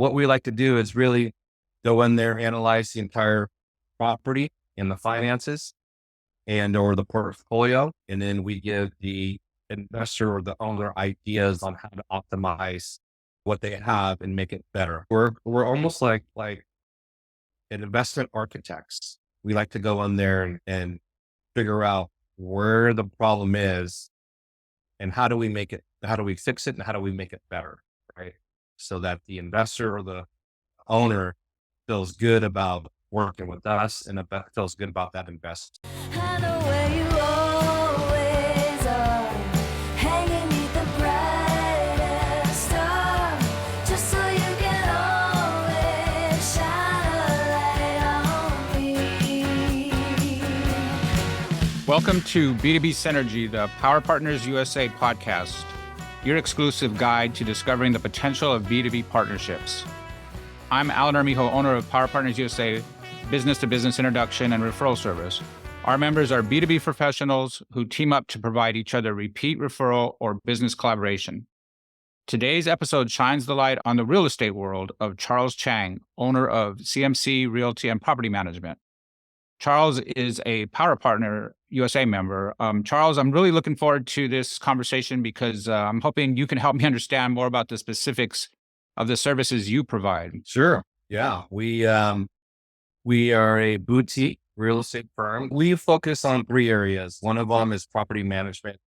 what we like to do is really go in there, analyze the entire property and the finances and or the portfolio. And then we give the investor or the owner ideas on how to optimize what they have and make it better. We're almost like an investment architects. We like to go in there and figure out where the problem is and how do we fix it and how do we make it better, right? So that the investor or the owner feels good about working with us and feels good about that investment. I know where you always are, hanging neath the brightest star, just so you can always shine a light on me. Welcome to B2B Synergy, the Power Partners USA podcast, your exclusive guide to discovering the potential of B2B partnerships. I'm Alan Armijo, owner of Power Partners USA, business-to-business introduction and referral service. Our members are B2B professionals who team up to provide each other repeat referral or business collaboration. Today's episode shines the light on the real estate world of Charles Chang, owner of CMC Realty and Property Management. Charles is a Power Partner USA member. Charles, I'm really looking forward to this conversation because I'm hoping you can help me understand more about the specifics of the services you provide. Sure. Yeah. We are a boutique real estate firm. We focus on three areas. One of them is property management.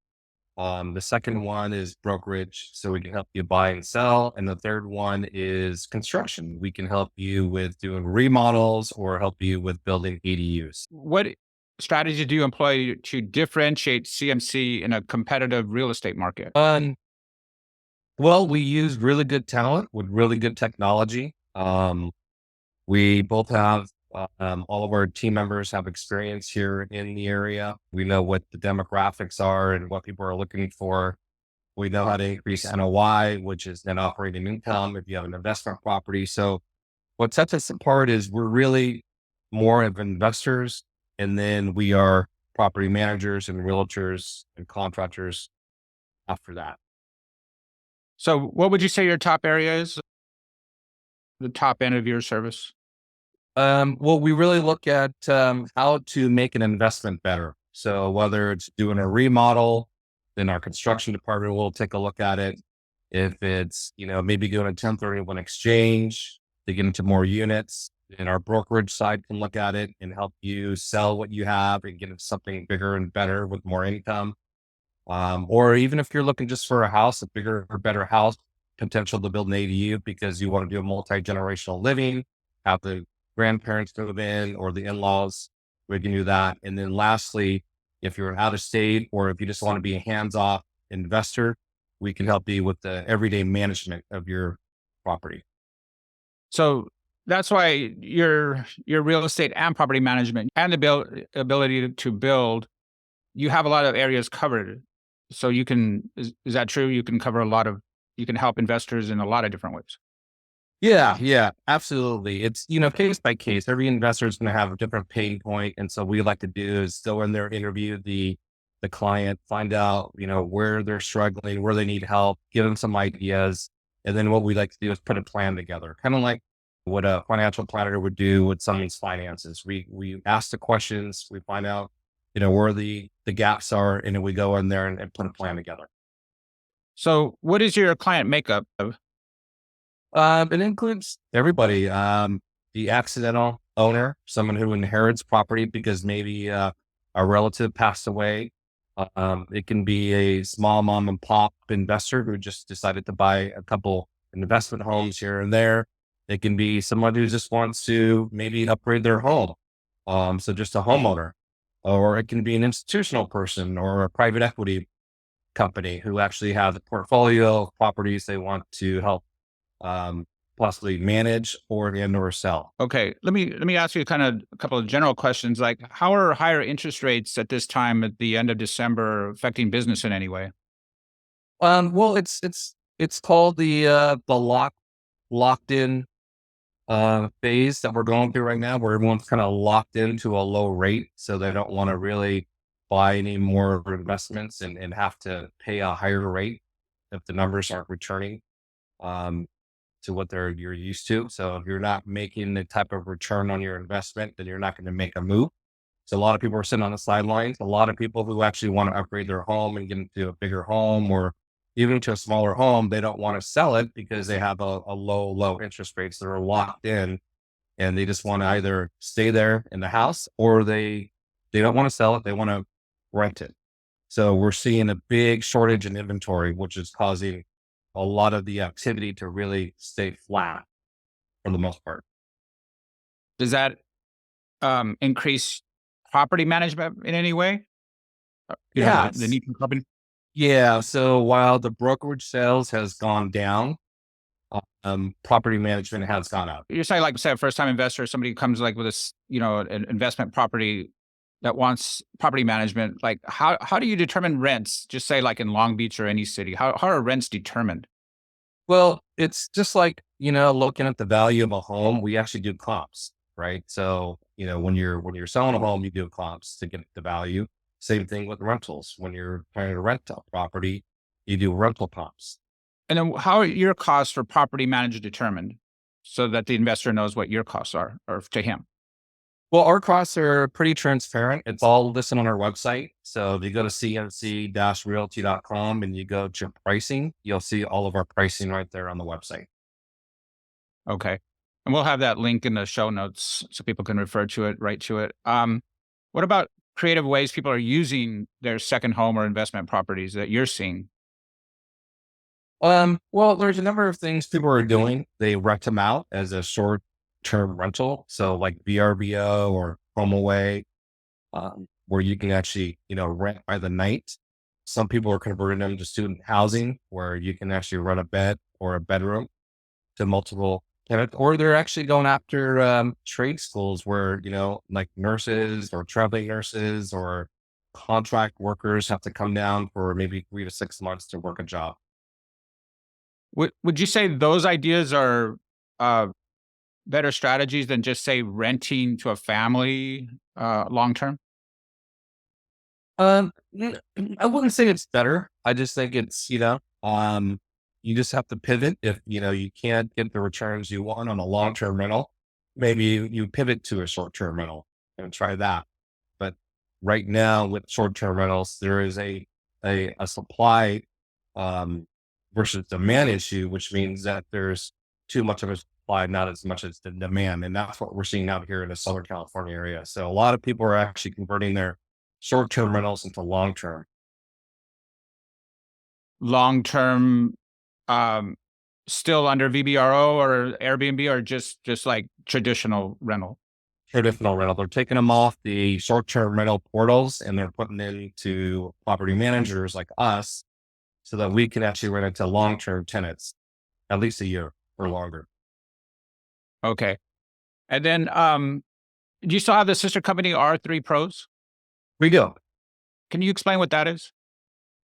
The second one is brokerage. So we can help you buy and sell. And the third one is construction. We can help you with doing remodels or help you with building ADUs. What strategy do you employ to differentiate CMC in a competitive real estate market? Well, we use really good talent with really good technology. We both have, all of our team members have experience here in the area. We know what the demographics are and what people are looking for. We know how to increase NOI, which is net operating income if you have an investment property. So what sets us apart is we're really more of investors, and then we are property managers and realtors and contractors after that. So what would you say your top area is, the top end of your service? Well, we really look at how to make an investment better. So whether it's doing a remodel, then our construction department will take a look at it. If it's, maybe doing a 1031 exchange to get into more units, and our brokerage side can look at it and help you sell what you have and get into something bigger and better with more income. Or even if you're looking just for a house, a bigger or better house, potential to build an ADU because you want to do a multi-generational living, have the grandparents move in or the in-laws, we can do that. And then lastly, if you're out of state or if you just want to be a hands-off investor, we can help you with the everyday management of your property. So that's why your real estate and property management and the ability to build, you have a lot of areas covered. So you can, is that true? You can cover you can help investors in a lot of different ways. Yeah, absolutely. It's, case by case, every investor is going to have a different pain point. And so what we like to do is go in there, interview the client, find out, where they're struggling, where they need help, give them some ideas. And then what we like to do is put a plan together, kind of like what a financial planner would do with someone's finances. We ask the questions, we find out, where the gaps are, and then we go in there and put a plan together. So what is your client makeup of? It includes everybody. The accidental owner, someone who inherits property because maybe a relative passed away. It can be a small mom and pop investor who just decided to buy a couple investment homes here and there. It can be someone who just wants to maybe upgrade their home. So just a homeowner, or it can be an institutional person or a private equity company who actually have a portfolio of properties they want to help possibly manage or sell. Okay, let me ask you kind of a couple of general questions. Like, how are higher interest rates at this time at the end of December affecting business in any way? Well, it's called the locked in phase that we're going through right now, where everyone's kind of locked into a low rate, so they don't want to really buy any more investments and have to pay a higher rate if the numbers aren't returning. to what you're used to. So if you're not making the type of return on your investment, then you're not going to make a move. So a lot of people are sitting on the sidelines. A lot of people who actually want to upgrade their home and get into a bigger home or even to a smaller home, they don't want to sell it because they have a low interest rates that are locked in, and they just want to either stay there in the house or they don't want to sell it. They want to rent it. So we're seeing a big shortage in inventory, which is causing a lot of the activity to really stay flat for the most part. Does that increase property management in any way? The Yes. need for company. Yeah. So while the brokerage sales has gone down, property management has gone up. You're saying, like, say, a first time investor, somebody comes like with this, an investment property that wants property management. Like, how do you determine rents? Just say, like in Long Beach or any city, how are rents determined? Well, it's just like, looking at the value of a home, we actually do comps, right? So, when you're selling a home, you do comps to get the value. Same thing with rentals. When you're trying to rent a property, you do rental comps. And then how are your costs for property manager determined so that the investor knows what your costs are or to him? Well, our costs are pretty transparent. It's all listed on our website. So if you go to cmc-realty.com and you go to pricing, you'll see all of our pricing right there on the website. Okay. And we'll have that link in the show notes so people can refer to it, right to it. What about creative ways people are using their second home or investment properties that you're seeing? Well, there's a number of things people are doing. They rent them out as a short-term rental. So like VRBO or HomeAway, where you can actually, rent by the night. Some people are converting them to student housing where you can actually rent a bed or a bedroom to multiple tenants, or they're actually going after, trade schools where, like nurses or traveling nurses or contract workers have to come down for maybe 3 to 6 months to work a job. Would you say those ideas are uh, better strategies than just say renting to a family long term? I wouldn't say it's better. I just think it's, you just have to pivot. If, you can't get the returns you want on a long-term rental, maybe you pivot to a short-term rental and try that. But right now with short-term rentals, there is a supply, um, versus demand issue, which means that there's too much of a supply, not as much as the demand. And that's what we're seeing out here in the Southern California area. So a lot of people are actually converting their short-term rentals into long-term. Long term, um, still under VBRO or Airbnb, or just like traditional rental? Traditional rental. They're taking them off the short-term rental portals and they're putting it into property managers like us so that we can actually rent it to long-term tenants, at least a year or longer. Okay. And then, do you still have the sister company R3 Pros? We do. Can you explain what that is?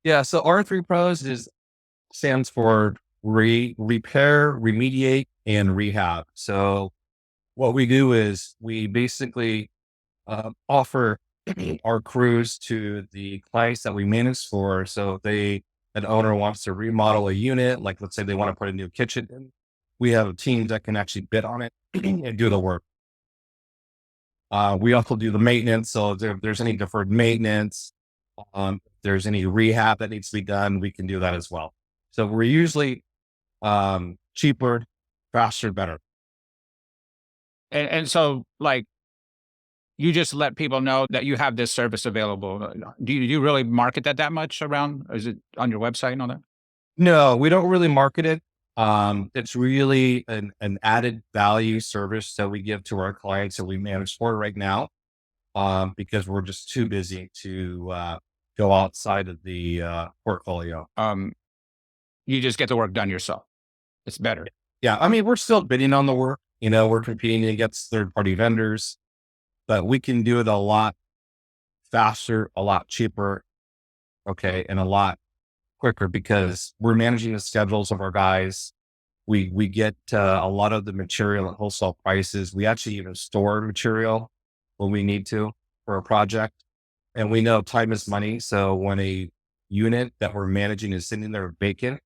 Yeah. So R3 Pros stands for repair, remediate, and rehab. So what we do is we basically offer our crews to the clients that we manage for. So if an owner wants to remodel a unit, like let's say they want to put a new kitchen in, we have a team that can actually bid on it and do the work. We also do the maintenance. So if there's any deferred maintenance, if there's any rehab that needs to be done, we can do that as well. So we're usually cheaper, faster, better. And so, like, you just let people know that you have this service available. Do you really market that much around? Or is it on your website and all that? No, we don't really market it. It's really an added value service that we give to our clients that we manage for right now, because we're just too busy to go outside of the portfolio. You just get the work done yourself. It's better. Yeah, I mean, we're still bidding on the work. We're competing against third-party vendors, but we can do it a lot faster, a lot cheaper, okay, and a lot quicker because we're managing the schedules of our guys. We get a lot of the material at wholesale prices. We actually even store material when we need to for a project. And we know time is money. So when a unit that we're managing is sitting there vacant,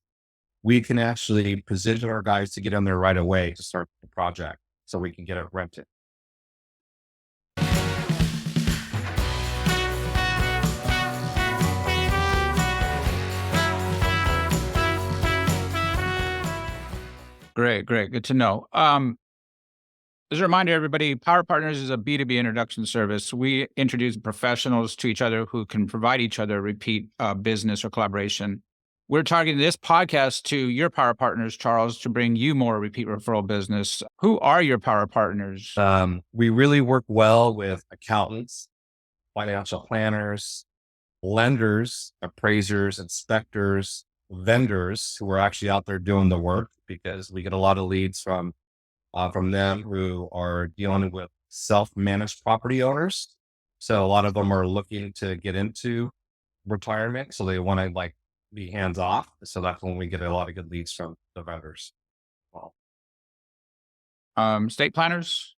we can actually position our guys to get in there right away to start the project so we can get it rented. Great. Good to know. As a reminder, everybody, Power Partners is a B2B introduction service. We introduce professionals to each other who can provide each other repeat business or collaboration. We're targeting this podcast to your Power Partners, Charles, to bring you more repeat referral business. Who are your Power Partners? We really work well with accountants, financial planners, lenders, appraisers, inspectors, vendors who are actually out there doing the work, because we get a lot of leads from them who are dealing with self-managed property owners. So a lot of them are looking to get into retirement, so they want to like be hands off. So that's when we get a lot of good leads from the vendors. Well, State planners?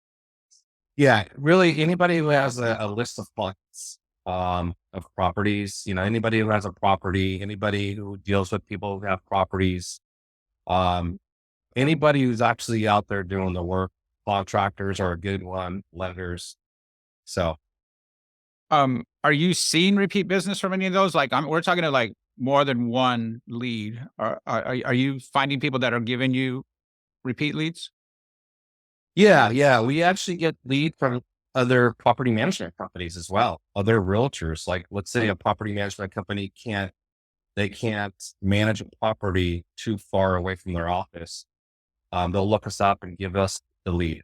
yeah, really anybody who has a list of clients, of properties, anybody who has a property, anybody who deals with people who have properties, anybody who's actually out there doing the work. Contractors are a good one, lenders. So, Are you seeing repeat business from any of those? Like, we're talking to like more than one lead. Are you finding people that are giving you repeat leads? yeah, we actually get lead from other property management companies as well, other realtors. Like, let's say a property management company can't manage a property too far away from their office. They'll look us up and give us the lead.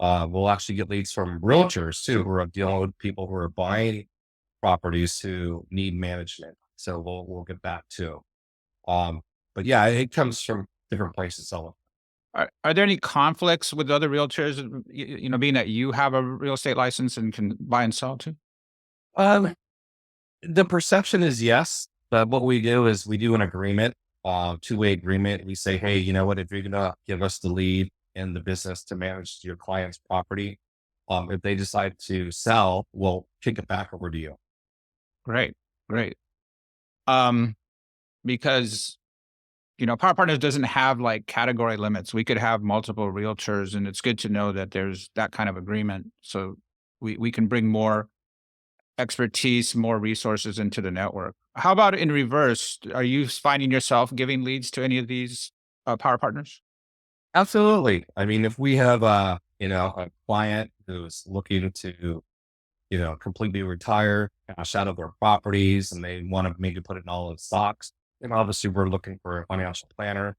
We'll actually get leads from realtors too, who are dealing with people who are buying properties who need management. So we'll get that too. But yeah, it comes from different places. So Are there any conflicts with other realtors, being that you have a real estate license and can buy and sell too? um, the perception is yes, but what we do is we do an agreement, two-way agreement. We say, hey, you know what, if you're gonna give us the lead in the business to manage your client's property, if they decide to sell, we'll kick it back over to you. Great. Um, because Power Partners doesn't have like category limits. We could have multiple realtors, and it's good to know that there's that kind of agreement. So we can bring more expertise, more resources into the network. How about in reverse? Are you finding yourself giving leads to any of these Power Partners? Absolutely. I mean, if we have a client who's looking to, completely retire, cash out of their properties, and they want to maybe put it all in stocks, then obviously we're looking for a financial planner.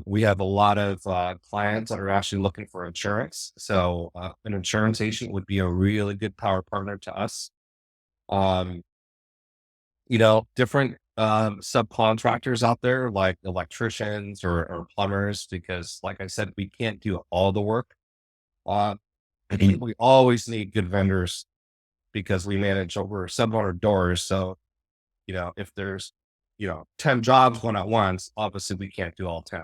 We have a lot of clients that are actually looking for insurance. So an insurance agent would be a really good power partner to us. Um, different subcontractors out there like electricians or plumbers, because like I said, we can't do all the work. Uh, we always need good vendors because we manage over 700 doors. So, if there's, 10 jobs going at once, obviously we can't do all 10.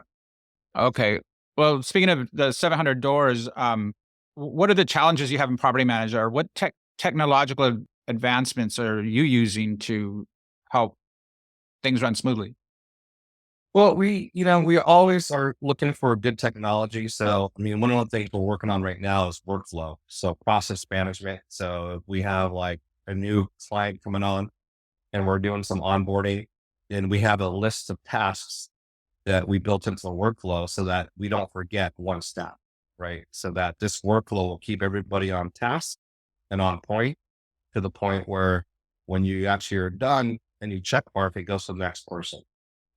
Okay. Well, speaking of the 700 doors, what are the challenges you have in property manager? Or what technological advancements are you using to help things run smoothly? Well, we always are looking for good technology. So, I mean, one of the things we're working on right now is workflow. So process management. So if we have like a new client coming on and we're doing some onboarding, and we have a list of tasks that we built into the workflow so that we don't forget one step, right? So that this workflow will keep everybody on task and on point, to the point where when you actually are done and you check mark, it goes to the next person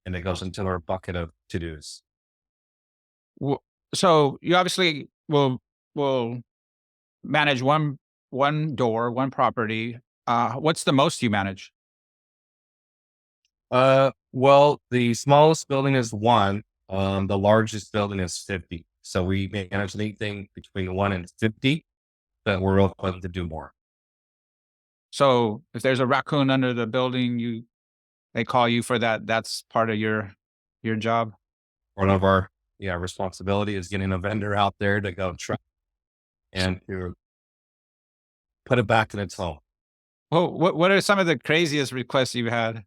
and it goes into our bucket of to-dos. So you obviously will manage one door, one property. What's the most you manage? Well, the smallest building is one. The largest building is 50. So we manage anything between 1 and 50, but we're open to do more. So if there's a raccoon under the building, they call you for that. That's part of your job. One of our responsibility is getting a vendor out there to go try and to put it back in its home. Well, what are some of the craziest requests you've had?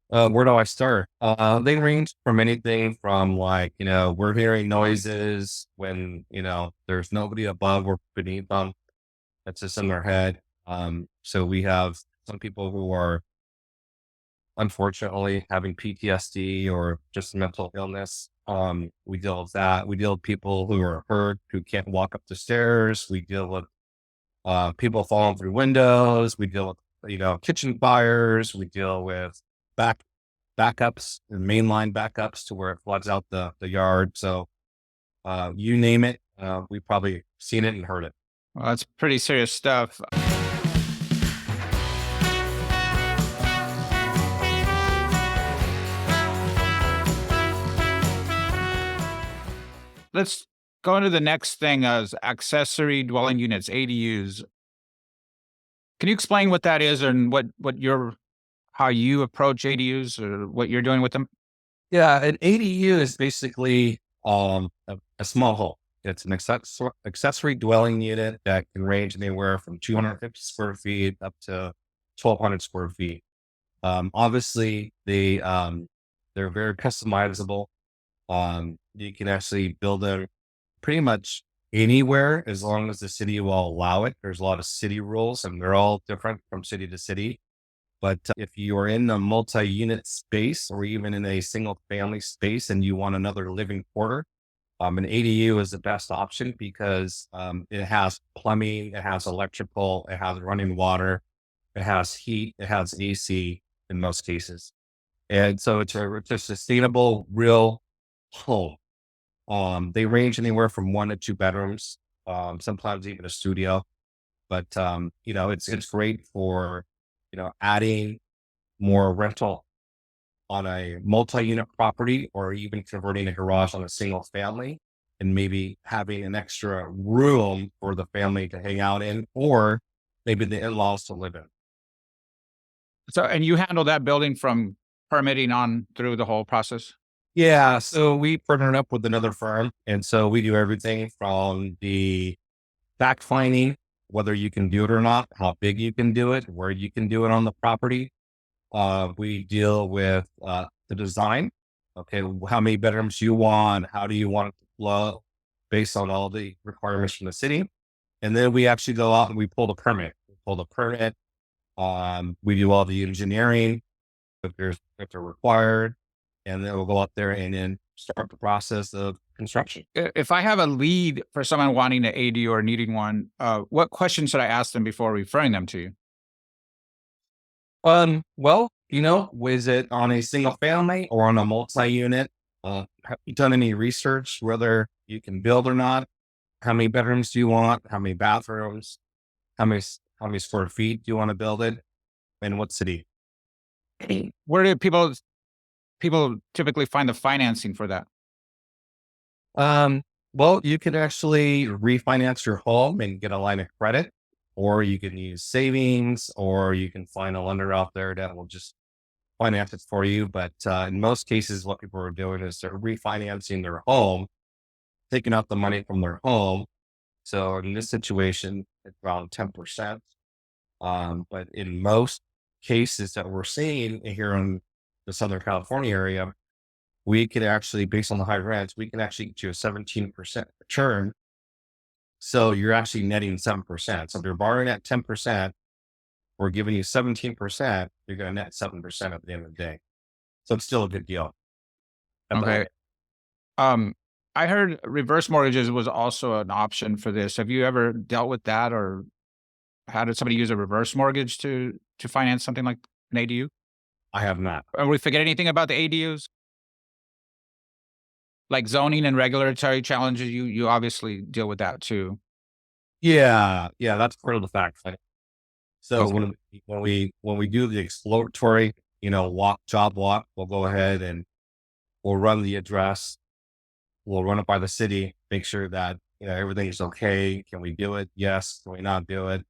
Where do I start? They range from anything from like, we're hearing noises when, there's nobody above or beneath them. That's just in their head. So we have some people who are unfortunately having PTSD or just mental illness. We deal with that. We deal with people who are hurt, who can't walk up the stairs. We deal with people falling through windows. We deal with, kitchen fires. We deal with back backups and mainline backups to where it floods out the yard. So you name it, we've probably seen it and heard it. Well, that's pretty serious stuff. Let's go into the next thing as accessory dwelling units, ADUs. Can you explain what that is and how you approach ADUs or what you're doing with them? Yeah, an ADU is basically a small home. It's an accessory dwelling unit that can range anywhere from 250 square feet up to 1,200 square feet. Obviously, they're very customizable. You can actually build them pretty much anywhere as long as the city will allow it. There's a lot of city rules, and they're all different from city to city. But if you are in a multi-unit space or even in a single family space and you want another living quarter, an ADU is the best option because it has plumbing, it has electrical, it has running water, it has heat, it has AC in most cases. And so it's a sustainable, real home. They range anywhere from 1 to 2 bedrooms, sometimes even a studio. But it's great for adding more rental on a multi-unit property, or even converting a garage on a single family, and maybe having an extra room for the family to hang out in, or maybe the in-laws to live in. So, and you handle that building from permitting on through the whole process? Yeah, so we partnered up with another firm, and so we do everything from the fact finding, whether you can do it or not, how big you can do it, where you can do it on the property. We deal with the design. Okay, how many bedrooms you want? How do you want it to flow based on all the requirements from the city? And then we actually go out and we pull the permit. We do all the engineering if they're required, and then we'll go out there and then start the process of construction. If I have a lead for someone wanting an ADU or needing one, what questions should I ask them before referring them to you? Well, was it on a single family or on a multi-unit? Have you done any research whether you can build or not? How many bedrooms do you want? How many bathrooms? How many square feet do you want to build it? And what city? Where do people typically find the financing for that? Well, you can actually refinance your home and get a line of credit, or you can use savings, or you can find a lender out there that will just finance it for you. But in most cases, what people are doing is they're refinancing their home, taking out the money from their home. So in this situation, it's around 10%. But in most cases that we're seeing here in the Southern California area, we could actually, based on the high rents, we can actually get you a 17% return. So you're actually netting 7%. So if you're borrowing at 10%, we're giving you 17%, you're going to net 7% at the end of the day. So it's still a good deal. Okay. I heard reverse mortgages was also an option for this. Have you ever dealt with that, or how did somebody use a reverse mortgage to finance something like an ADU? I have not. Are we forget anything about the ADUs? Like zoning and regulatory challenges, you obviously deal with that too. Yeah, that's part of the fact. So Okay. when we do the exploratory, job walk, we'll go ahead and we'll run the address. We'll run it by the city, make sure that everything is okay. Can we do it? Yes. Can we not do it?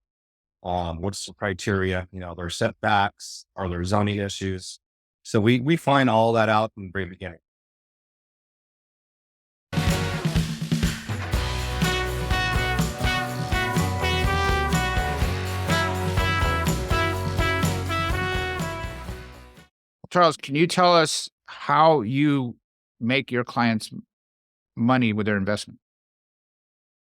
What's the criteria? Their setbacks, are there zoning issues? So we find all that out in the very beginning. Charles, can you tell us how you make your clients money with their investment?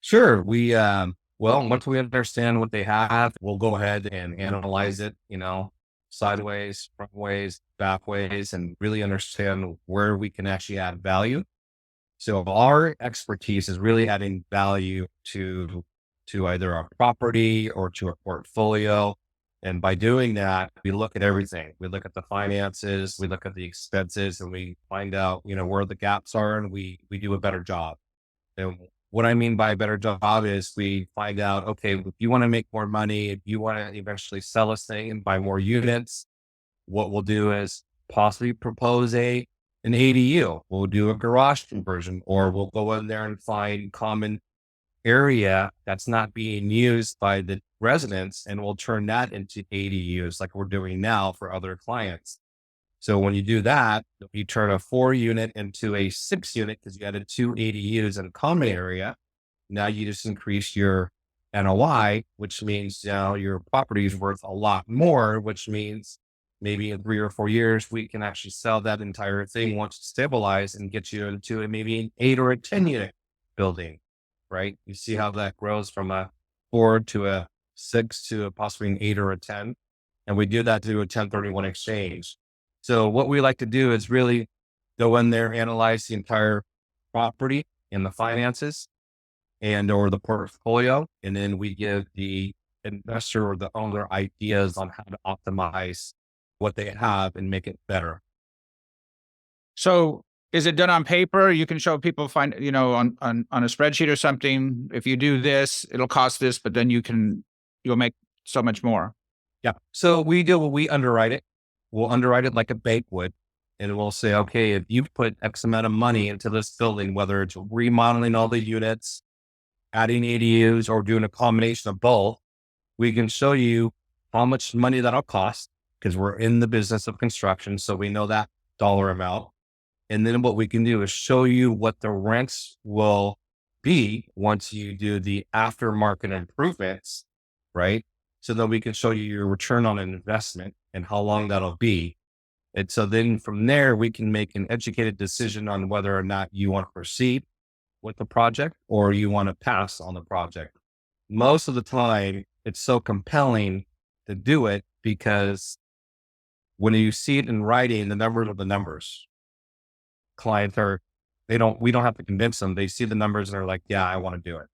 Sure. Well, once we understand what they have, we'll go ahead and analyze it, sideways, front ways, back ways, and really understand where we can actually add value. So our expertise is really adding value to either our property or to a portfolio. And by doing that, we look at everything. We look at the finances, we look at the expenses, and we find out, where the gaps are, and we do a better job. And what I mean by a better job is we find out, okay, if you want to make more money, if you want to eventually sell this thing and buy more units, what we'll do is possibly propose an ADU. We'll do a garage conversion, or we'll go in there and find common area that's not being used by the residents, and we'll turn that into ADUs like we're doing now for other clients. So when you do that, you turn a 4-unit into a 6-unit because you added 2 ADUs in a common area. Now you just increase your NOI, which means now your property is worth a lot more, which means maybe in 3 or 4 years, we can actually sell that entire thing once it's stabilized and get you into maybe an 8 or a 10-unit building, right? You see how that grows from a 4 to a 6 to possibly an 8 or a 10. And we do that through a 1031 exchange. So what we like to do is really go in there, analyze the entire property and the finances or the portfolio. And then we give the investor or the owner ideas on how to optimize what they have and make it better. So is it done on paper? You can show people on a spreadsheet or something. If you do this, it'll cost this, but then you'll make so much more. Yeah. So we underwrite it. We'll underwrite it like a bank would. And we'll say, okay, if you put X amount of money into this building, whether it's remodeling all the units, adding ADUs, or doing a combination of both, we can show you how much money that'll cost because we're in the business of construction. So we know that dollar amount. And then what we can do is show you what the rents will be once you do the aftermarket improvements, right? So that we can show you your return on an investment and how long that'll be. And so then from there, we can make an educated decision on whether or not you want to proceed with the project or you want to pass on the project. Most of the time, it's so compelling to do it because when you see it in writing, the numbers are the numbers. Clients we don't have to convince them. They see the numbers and they're like, yeah, I want to do it.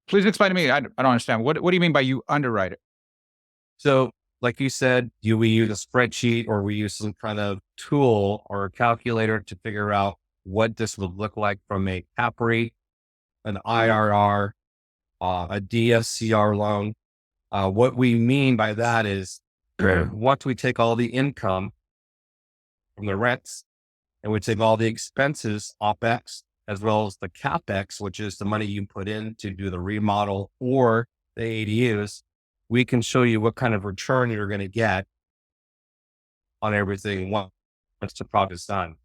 Please explain to me. I don't understand. What do you mean by you underwrite it? So like you said, we use a spreadsheet or we use some kind of tool or a calculator to figure out what this would look like from a cap rate, an IRR, a DSCR loan. What we mean by that is once we take all the income from the rents and we take all the expenses, OPEX, as well as the CapEx, which is the money you put in to do the remodel or the ADUs, we can show you what kind of return you're going to get on everything once the project's done.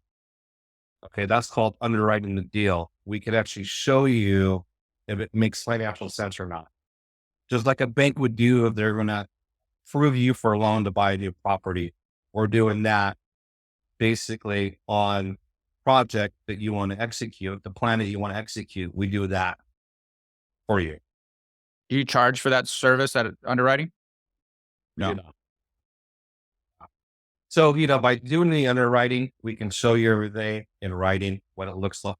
Okay, that's called underwriting the deal. We could actually show you if it makes financial sense or not. Just like a bank would do if they're going to approve you for a loan to buy a new property. We're doing that basically on project that you want to execute, the plan that you want to execute. We do that for you. Do you charge for that service, that underwriting? No. So, by doing the underwriting, we can show you everything in writing, what it looks like.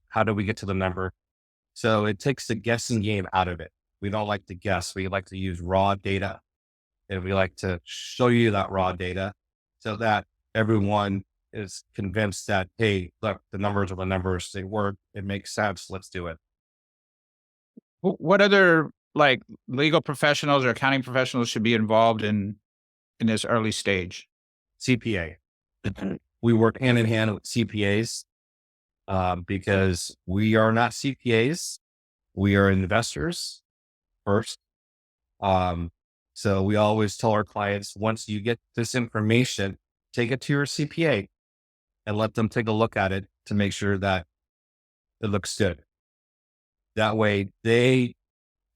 How do we get to the number? So it takes the guessing game out of it. We don't like to guess. We like to use raw data, and we like to show you that raw data so that everyone is convinced that, hey, look, the numbers are the numbers. They work. It makes sense. Let's do it. What other legal professionals or accounting professionals should be involved in this early stage? CPA. We work hand in hand with CPAs because we are not CPAs. We are investors first. So we always tell our clients, once you get this information, take it to your CPA and let them take a look at it to make sure that it looks good. That way they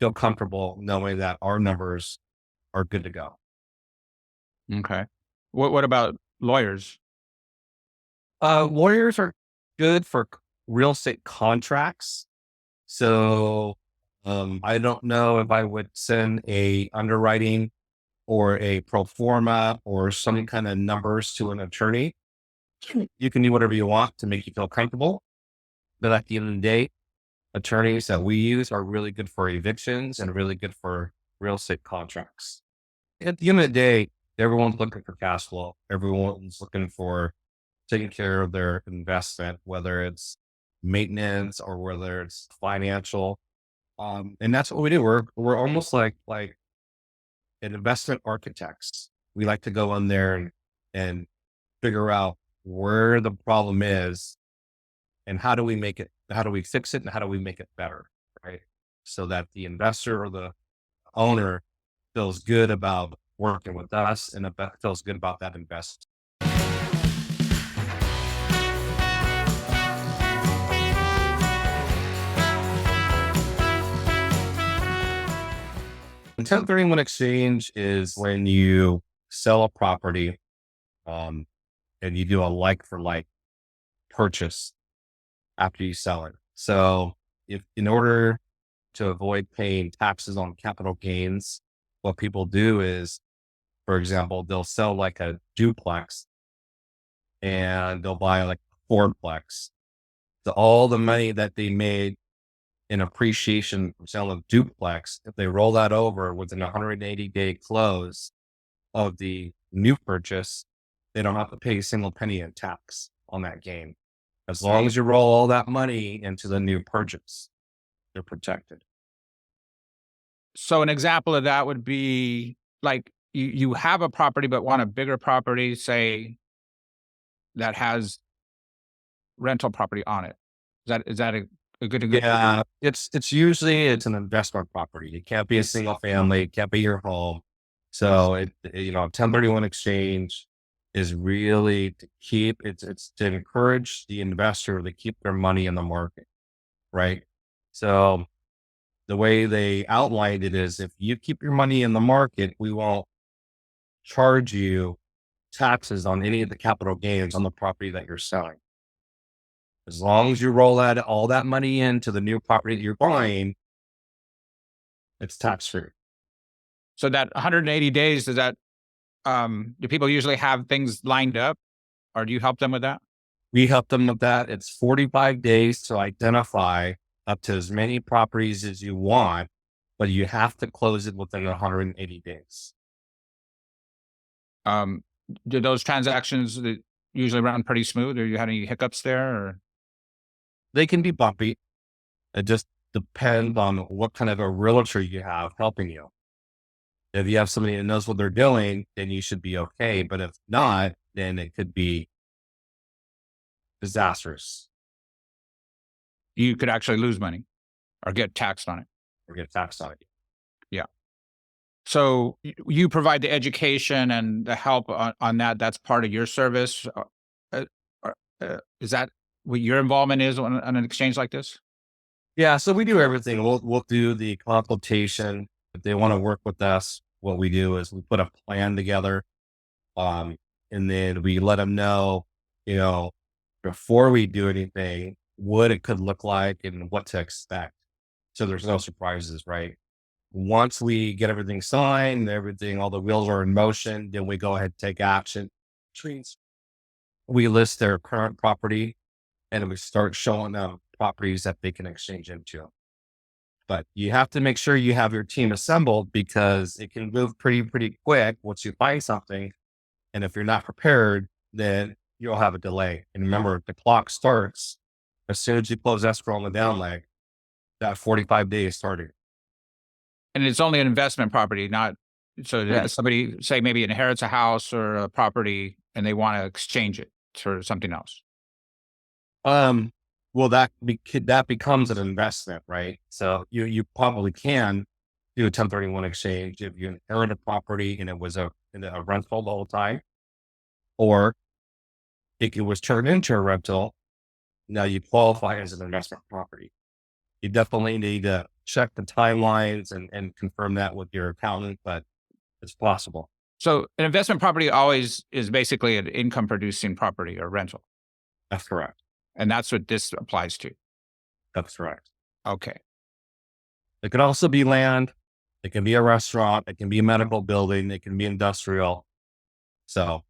feel comfortable knowing that our numbers are good to go. Okay. What about lawyers? Lawyers are good for real estate contracts. So, I don't know if I would send a underwriting or a pro forma or some kind of numbers to an attorney. You can do whatever you want to make you feel comfortable. But at the end of the day, attorneys that we use are really good for evictions and really good for real estate contracts. At the end of the day, everyone's looking for cash flow. Everyone's looking for taking care of their investment, whether it's maintenance or whether it's financial. And that's what we do. We're almost like an investment architects. We like to go in there and figure out where the problem is and how do we make it, how do we fix it and how do we make it better, right? So that the investor or the owner feels good about working with us and feels good about that investment. A 1031 exchange is when you sell a property, um, and you do a like for like purchase after you sell it. So if in order to avoid paying taxes on capital gains, what people do is, for example, they'll sell like a duplex and they'll buy like a fourplex. So all the money that they made in appreciation from selling a duplex, if they roll that over within a 180-day close of the new purchase, they don't have to pay a single penny in tax on that gain. As long as you roll all that money into the new purchase, they're protected. So an example of that would be like you have a property but want a bigger property, say that has rental property on it. Is that a good Yeah, it's usually it's an investment property. It can't be a single family. It can't be your home. So 1031 exchange is really to keep it's to encourage the investor to keep their money in the market, right? So the way they outlined it is if you keep your money in the market, we won't charge you taxes on any of the capital gains on the property that you're selling. As long as you roll all that money into the new property that you're buying, it's tax free. So that 180 days, does that do people usually have things lined up, or do you help them with that? We help them with that. It's 45 days to identify up to as many properties as you want, but you have to close it within 180 days. Um, do those transactions usually run pretty smooth, or you had any hiccups there? Or They can be bumpy. It just depends on what kind of a realtor you have helping you. If you have somebody that knows what they're doing, then you should be okay. But if not, then it could be disastrous you could actually lose money or get taxed on it. or get taxed on it. Yeah. So you provide the education and the help on that. That's part of your service. Uh, is that what your involvement is on an exchange like this? Yeah, so we do everything. We'll do the consultation. If they want to work with us, what we do is we put a plan together, and then we let them know, you know, before we do anything, what it could look like and what to expect. So there's no surprises, right? Once we get everything signed, everything, all the wheels are in motion, then we go ahead and take action. Which means we list their current property and we start showing them properties that they can exchange into. But you have to make sure you have your team assembled because it can move pretty quick once you find something. And if you're not prepared, then you'll have a delay. And remember, the clock starts as soon as you close escrow on the down leg, that 45 days started. And it's only an investment property, not so that Right. somebody say maybe inherits a house or a property and they want to exchange it for something else. Well, that becomes an investment, right? So you probably can do a 1031 exchange if you inherit a property and it was a rental the whole time, or if it was turned into a rental. Now you qualify as an investment property. You definitely need to check the timelines and confirm that with your accountant, but it's possible. So an investment property always is basically an income producing property or rental. That's correct. And that's what this applies to. That's correct. Okay. It could also be land. It can be a restaurant. It can be a medical building. It can be industrial. So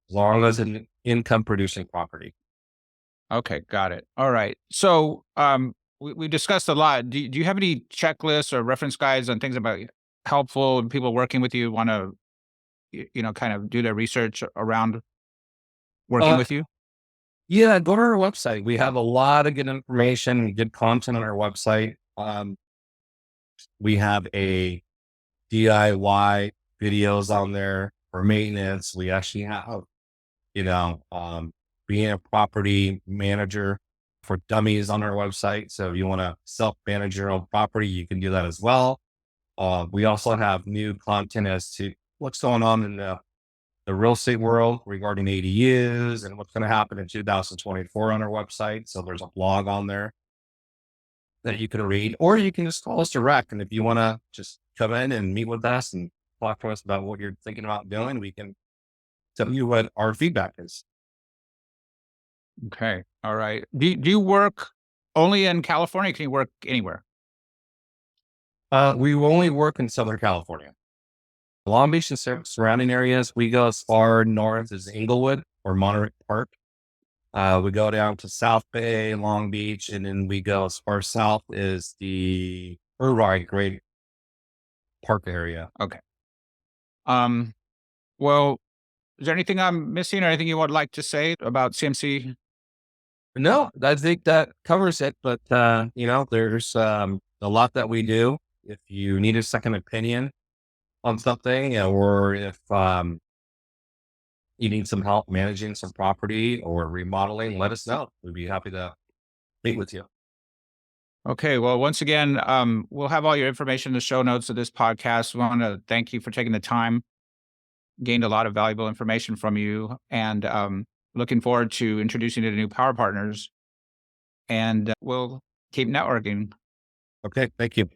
as long as it's an income producing property. Okay. Got it. All right. So we discussed a lot. Do you have any checklists or reference guides on things about helpful when people working with you want to, kind of do their research around working Uh, with you? yeah, go to our website. We have a lot of good information and good content on our website. We have a DIY videos on there for maintenance. We actually have, being a property manager for dummies on our website. So if you want to self-manage your own property, you can do that as well. We also have new content as to what's going on in the real estate world regarding ADUs and what's going to happen in 2024 on our website. So there's a blog on there that you can read, or you can just call us direct. And if you want to just come in and meet with us and talk to us about what you're thinking about doing, we can tell you what our feedback is. Okay. All right. Do you work only in California? Can you work anywhere? We only work in Southern California. Long Beach and surrounding areas, we go as far north as Inglewood or Monterey Park. We go down to South Bay, Long Beach, and then we go as far south as the Irvine Great Park area. Okay. Well, is there anything I'm missing or anything you would like to say about CMC? No, I think that covers it. But, there's a lot that we do. If you need a second opinion on something, or if you need some help managing some property or remodeling, let us know. We'd be happy to meet with you. Okay. Well, once again, we'll have all your information in the show notes of this podcast. We want to thank you for taking the time. Gained a lot of valuable information from you, and looking forward to introducing you to new power partners. And we'll keep networking. Okay. Thank you.